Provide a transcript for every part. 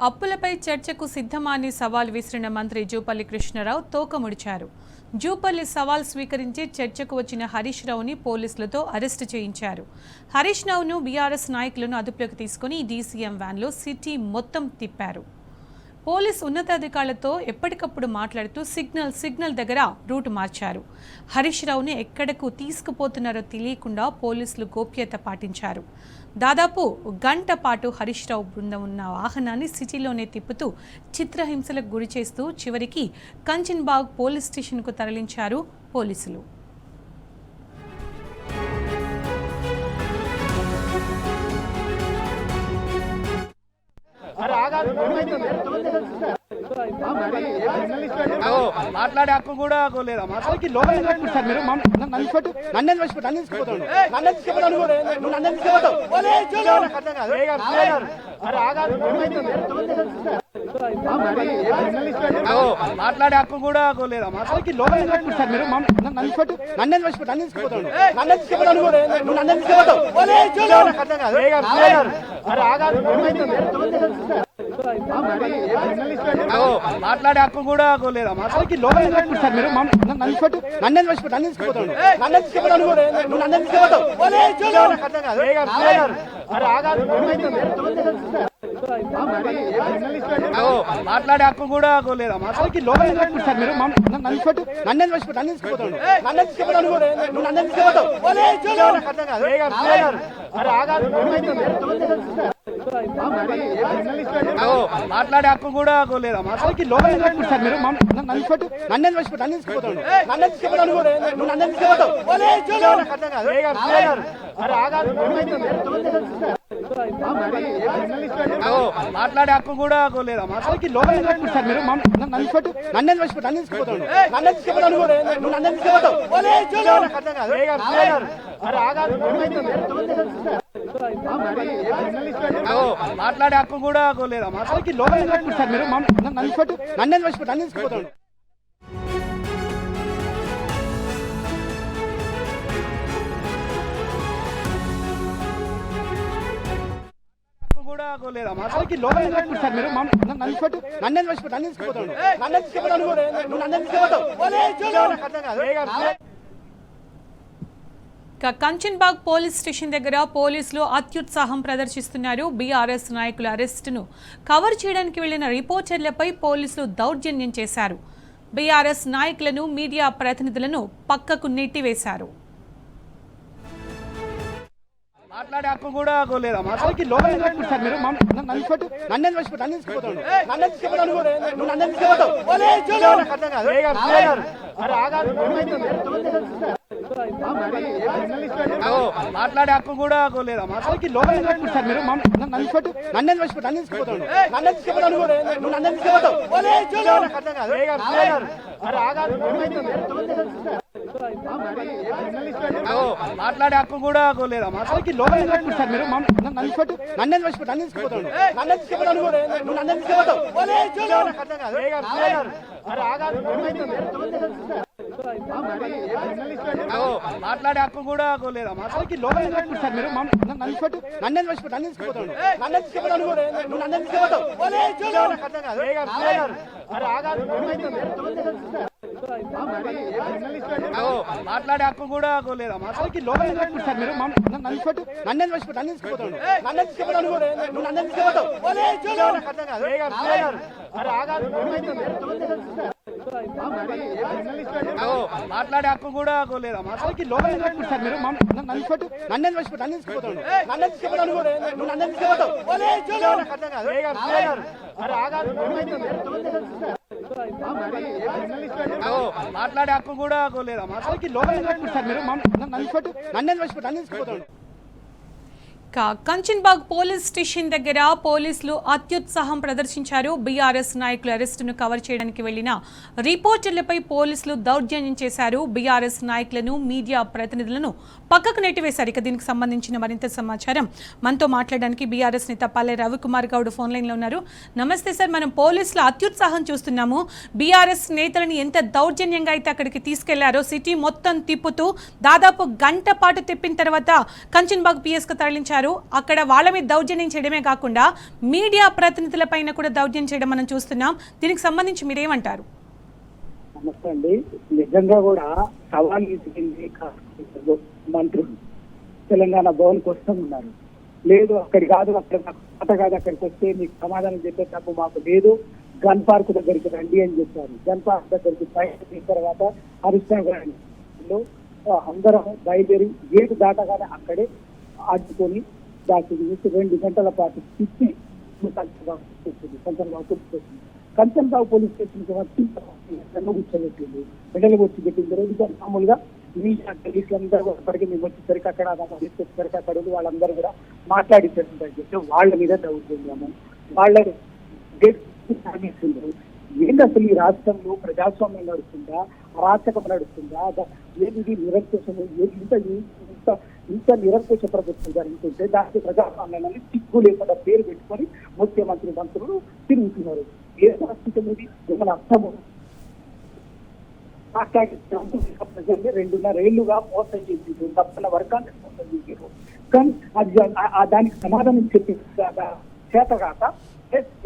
అప్పులపై చర్చకు సిద్ధమాని సవాల్ విసిరిన మంత్రి జూపల్లి కృష్ణారావు తోకముడిచారు. జూపల్లి సవాల్ స్వీకరించి చర్చకు వచ్చిన హరీష్ రావుని పోలీసులతో అరెస్టు చేయించారు. హరీష్ రావును బీఆర్ఎస్ నాయకులను అదుపులోకి తీసుకుని డీసీఎం వ్యాన్లో సిటీ మొత్తం తిప్పారు. పోలీస్ ఉన్నతాధికారులతో ఎప్పటికప్పుడు మాట్లాడుతూ సిగ్నల్ దగ్గర రూటు మార్చారు. హరీష్ రావుని ఎక్కడకు తీసుకుపోతున్నారో తెలియకుండా పోలీసులు గోప్యత పాటించారు. దాదాపు గంట పాటు హరీష్ రావు బృందం ఉన్న వాహనాన్ని సిటీలోనే తిప్పుతూ చిత్రహింసలకు గురి చేస్తూ చివరికి కంచన్బాగ్ పోలీస్ స్టేషన్కు తరలించారు పోలీసులు. మాట్లాడే హక్కు కూడా లేదా మాట్లాడి మాట్లాడే హక్కు కూడా లేదా మాట్లాడి మాట్లాడే హక్కు కూడా లేదా మాట్లాడి మాట్లాడే హక్కు కూడా లేదా మాట్లాడి మాట్లాడే హక్కు కూడా లేదా మాట్లాడి మాట్లాడే హక్కు కూడా లేదా మాట్లాడి మాట్లాడే హక్కు కూడా లేదా మాట్లాడి లేదా మాట్లాడి కంచన్బాగ్ పోలీస్ స్టేషన్ దగ్గర పోలీసులు అత్యుత్సాహం ప్రదర్శిస్తున్నారు. బీఆర్ఎస్ నాయకుల అరెస్టును కవర్ చేయడానికి వెళ్లిన రిపోర్టర్లపై పోలీసులు దౌర్జన్యం చేశారు. బీఆర్ఎస్ నాయకులను మీడియా ప్రతినిధులను పక్కకు నెట్టివేశారు. మాట్లాడే హక్కు కూడా లేదా మాట్లాడి మాట్లాడే హక్కు కూడా లేదా మాట్లాడి మాట్లాడే హక్కు కూడా లేదా మాట్లాడి మాట్లాడే హక్కు కూడా లేదా మాట్లాడి మాట్లాడే హక్కు కూడా లేదా మాట్లాడి మాట్లాడే హక్కు కూడా లేదా మాట్లాడి మాట్లాడే హక్కు కూడా లేదా మాట్లాడి కంచన్బాగ్ పోలీస్ స్టేషన్ దగ్గర పోలీసులు అత్యుత్సాహం ప్రదర్శించారు. బీఆర్ఎస్ నాయకుల అరెస్టును కవర్ చేయడానికి వెళ్లిన రిపోర్టర్లపై పోలీసులు దౌర్జన్యం చేశారు. బీఆర్ఎస్ నాయకులను మీడియా ప్రతినిధులను పక్కకు నెట్టివేశారు. ఇక దీనికి సంబంధించిన మరింత సమాచారం మనతో మాట్లాడడానికి బీఆర్ఎస్ నేత పల్లె రవికుమార్ గౌడ్ ఫోన్ లైన్లో ఉన్నారు. నమస్తే సార్, మనం పోలీసుల అత్యుత్సాహం చూస్తున్నాము. బీఆర్ఎస్ నేతలను ఎంత దౌర్జన్యంగా అయితే అక్కడికి తీసుకెళ్లారో సిటీ మొత్తం తిప్పుతూ దాదాపు గంట పాటు తిప్పిన తర్వాత కంచన్బాగ్ పిఎస్కు తరలించారు. చేస్తున్నారు. అక్కడ వాళ్ళ మీద దౌర్జన్యం చేయడమే కాకుండా మీడియా ప్రతినిధులపైన కూడా దౌర్జన్యం చేయడం మనం చూస్తున్నాం. దీనికి సంబంధించి మీరేమంటారు? నమస్తే అండి. నిజంగా కూడా సవాల్ విసిరింది మంత్రులు తెలంగాణ భవన్కి వస్తున్నారు. లేదు అక్కడి కాదు, అక్కడ కాదు, అక్కడికి వస్తే మీకు సమాధానం చెప్పే తప్పు మాకు లేదు, గన్ పార్క్ దగ్గరికి రండి అని చెప్పారు. గన్ పార్క్ దగ్గరికి బయట తర్వాత హరీష్ రావు గారిలో అందరం బయలుదేరి గేటు దాటగానే అక్కడే ఆడుకొని దాచి 2 గంటల పాటు తిప్పి కంచన్రావు పోలీస్ స్టేషన్కి వచ్చి కూర్చోబెట్టింది. మెడలు వచ్చి పెట్టింది. రోజు మామూలుగా మీడియా అందరూ అప్పటికి మేము వచ్చేసరికి అక్కడ తీసుకొచ్చేసరికి అక్కడ వాళ్ళందరూ కూడా మాట్లాడించారు చెప్తే వాళ్ళ మీద దౌర్జన్యము, వాళ్ళ సాగిస్తుండ్రు. ఏంటి అసలు ఈ రాష్ట్రంలో ప్రజాస్వామ్యం నడుస్తుందా, అరాచకం నడుస్తుందా, ఏది నిరంకుశము, ఇంత నిరంకుశ ప్రభుత్వం జరుగుతుంటే దానికి ప్రజాస్వామ్యాన్ని సిగ్గు లేకుండా పేరు పెట్టుకొని ముఖ్యమంత్రి మంత్రులు తిరుగుతున్నారు. ఏ రాష్ట్రం ఇది ఏమైనా అర్థము? ప్రజల్ని 2.5 ఏళ్లుగా మోసం చేసిండ్రు, తప్పన వర్గాన్ని మోసం చేసారు. కానీ అది దానికి సమాధానం చెప్పి చేతగాక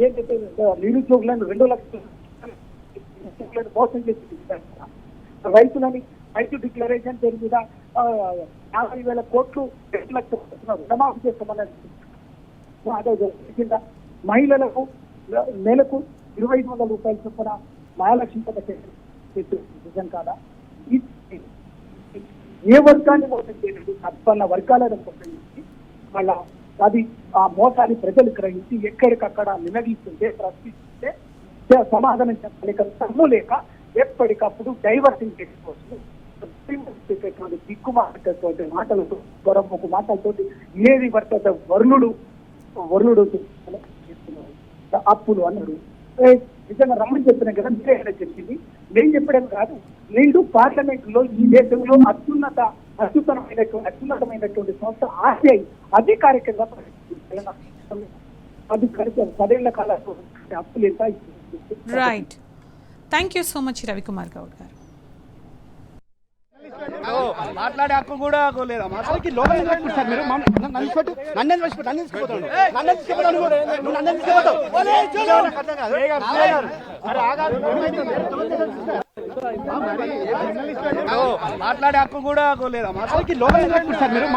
ఏంటంటే నిరుద్యోగులను 2 లక్షల మోసం చేసి రైతులని రైతు డిక్లరేషన్ పేరు మీద 50,000 కోట్లు 2 లక్షలు రుణమాఫీ చేస్తామన్నది అదే కింద మహిళలకు నెలకు 2,500 రూపాయల చొప్పున మహాలక్ష్మి పథకం నిజం కాదా? ఏ వర్గాన్ని మోసం చేయలేదు, తప్పన్న వర్గాలను మోసం చేసి వాళ్ళ అది ఆ మోసాన్ని ప్రజలు గ్రహించి ఎక్కడికక్కడ నిలదీస్తుంటే ప్రశ్నిస్తుంటే సమాధానం చెప్పలేక తమ్ము లేక ఎప్పటికప్పుడు డైవర్టింగ్ చేసుకోవచ్చు దిక్కుమాటటువంటి మాటలతో గొరమ్మకు మాటలతో ఏది వర్త వరుణుడు అప్పులు అన్నారు. నిజంగా రమణ చెప్పిన కదా, మీరే చెప్పింది, నేను చెప్పడం కాదు. నేను పార్లమెంట్ లో ఈ దేశంలో అత్యున్నతమైనటువంటి సంస్థ ఆర్టీఐ అధికారికంగా అది కలిసి 10 ఏళ్ల కాలంలో అప్పులు ఎంత. Right, thank you so much Ravikumar Goud గారు. మాట్లాడే హక్కు కూడా లేదా? అసలుకి లోపల పెట్టుకుంటారు మీరు. నన్ను తీసుకుపోతాను. మాట్లాడే హక్కు కూడా లేదా? అసలుకి లోపల పెట్టుకుంటారు మీరు.